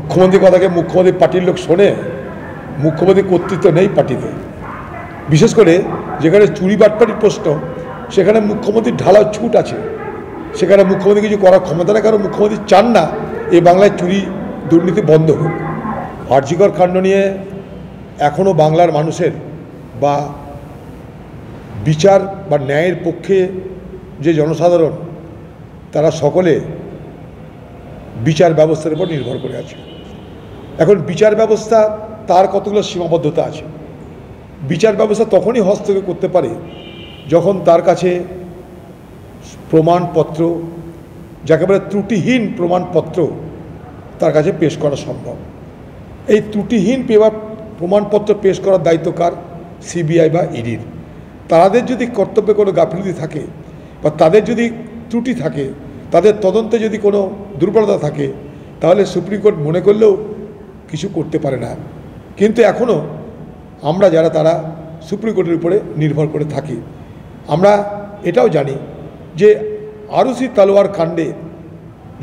মুখ্যমন্ত্রীর কথাকে মুখ্যমন্ত্রী পার্টির লোক শোনে? মুখ্যমন্ত্রীর কর্তৃত্ব নেই পার্টিতে। বিশেষ করে যেখানে চুরি বাটপাটির প্রশ্ন, সেখানে মুখ্যমন্ত্রীর ঢালাও ছুট আছে, সেখানে মুখ্যমন্ত্রী কিছু করার ক্ষমতা নেই, কারণ মুখ্যমন্ত্রী চান না এই বাংলায় চুরি দুর্নীতি বন্ধ হোক। আর.জি. কর কাণ্ড নিয়ে এখনও বাংলার মানুষের বা বিচার বা ন্যায়ের পক্ষে যে জনসাধারণ, তারা সকলে বিচার ব্যবস্থার উপর নির্ভর করে আছে। এখন বিচার ব্যবস্থা তার কতগুলো সীমাবদ্ধতা আছে। বিচার ব্যবস্থা তখনই হস্তক্ষেপ করতে পারে যখন তার কাছে প্রমাণপত্র, যাকে বলে ত্রুটিহীন প্রমাণপত্র, তার কাছে পেশ করা সম্ভব। এই ত্রুটিহীন প্রমাণপত্র পেশ করার দায়িত্ব কার? সিবিআই বা ইডির। তাদের যদি কর্তব্যে কোনো গাফিলতি থাকে বা তাদের যদি ত্রুটি থাকে, তাদের তদন্তে যদি কোনো দুর্বলতা থাকে, তাহলে সুপ্রিম কোর্ট মনে করলেও কিছু করতে পারে না। কিন্তু এখনও আমরা যারা তারা সুপ্রিম কোর্টের উপরে নির্ভর করে থাকি। আমরা এটাও জানি যে আরুষি তালোয়ার কাণ্ডে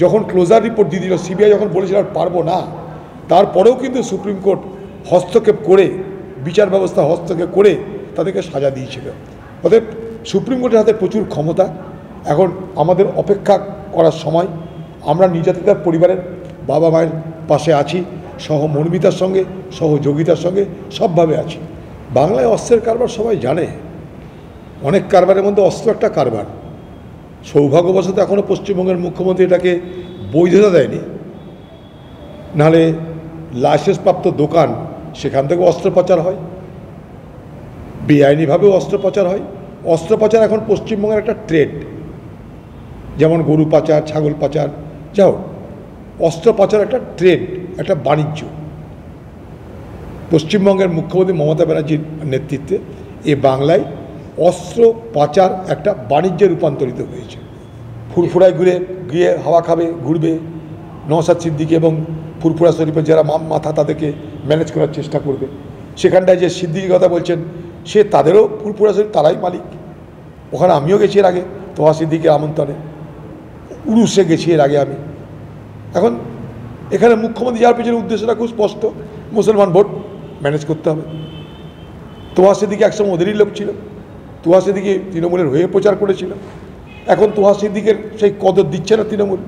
যখন ক্লোজার রিপোর্ট দিয়ে দিল, সিবিআই যখন বলেছিল আর পারবো না, তারপরেও কিন্তু সুপ্রিম কোর্ট হস্তক্ষেপ করে, বিচার ব্যবস্থা হস্তক্ষেপ করে তাদেরকে সাজা দিয়েছিল। অতএব সুপ্রিম কোর্টের হাতে প্রচুর ক্ষমতা। এখন আমাদের অপেক্ষা করার সময়। আমরা নির্যাতিতার পরিবারের বাবা মায়ের পাশে আছি, সহমর্মিতার সঙ্গে, সহযোগিতার সঙ্গে সবভাবে আছি। বাংলায় অস্ত্রের কারবার সবাই জানে, অনেক কারবারের মধ্যে অস্ত্র একটা কারবার। সৌভাগ্যবশত এখনও পশ্চিমবঙ্গের মুখ্যমন্ত্রী এটাকে বৈধতা দেয়নি, নাহলে লাইসেন্সপ্রাপ্ত দোকান, সেখান থেকে অস্ত্র পাচার হয়, বেআইনিভাবেও অস্ত্র পাচার হয়। অস্ত্র পাচার এখন পশ্চিমবঙ্গের একটা ট্রেড, যেমন গরু পাচার, ছাগল পাচার, যাও অস্ত্র পাচার একটা ট্রেড, একটা বাণিজ্য। পশ্চিমবঙ্গের মুখ্যমন্ত্রী মমতা ব্যানার্জির নেতৃত্বে এ বাংলায় অস্ত্র পাচার একটা বাণিজ্যে রূপান্তরিত হয়েছে। ফুরফুরায় গিয়ে হাওয়া খাবে, ঘুরবে, নওশাদ সিদ্দিকী এবং ফুরফুরা শরীফের যারা মাথা, তাদেরকে ম্যানেজ করার চেষ্টা করবে। সেখানটায় যে সিদ্দিকীর কথা বলছেন, সে তাদেরও ফুরফুরা শরীফ, তারাই মালিক। ওখানে আমিও গেছি এর আগে, তোহা সিদ্দিকীর আমন্ত্রণে, উরুসে গেছি এর আগে আমি। এখন এখানে মুখ্যমন্ত্রী যাওয়ার পেছনে উদ্দেশ্যটা খুব স্পষ্ট, মুসলমান ভোট ম্যানেজ করতে হবে। তোহা সিদ্দিকী একসময় ওদেরই লোক ছিল, তোহা সিদ্দিকী তৃণমূলের হয়ে প্রচার করেছিল। এখন তোহা সিদ্দিকের সেই কদর দিচ্ছে না তৃণমূল।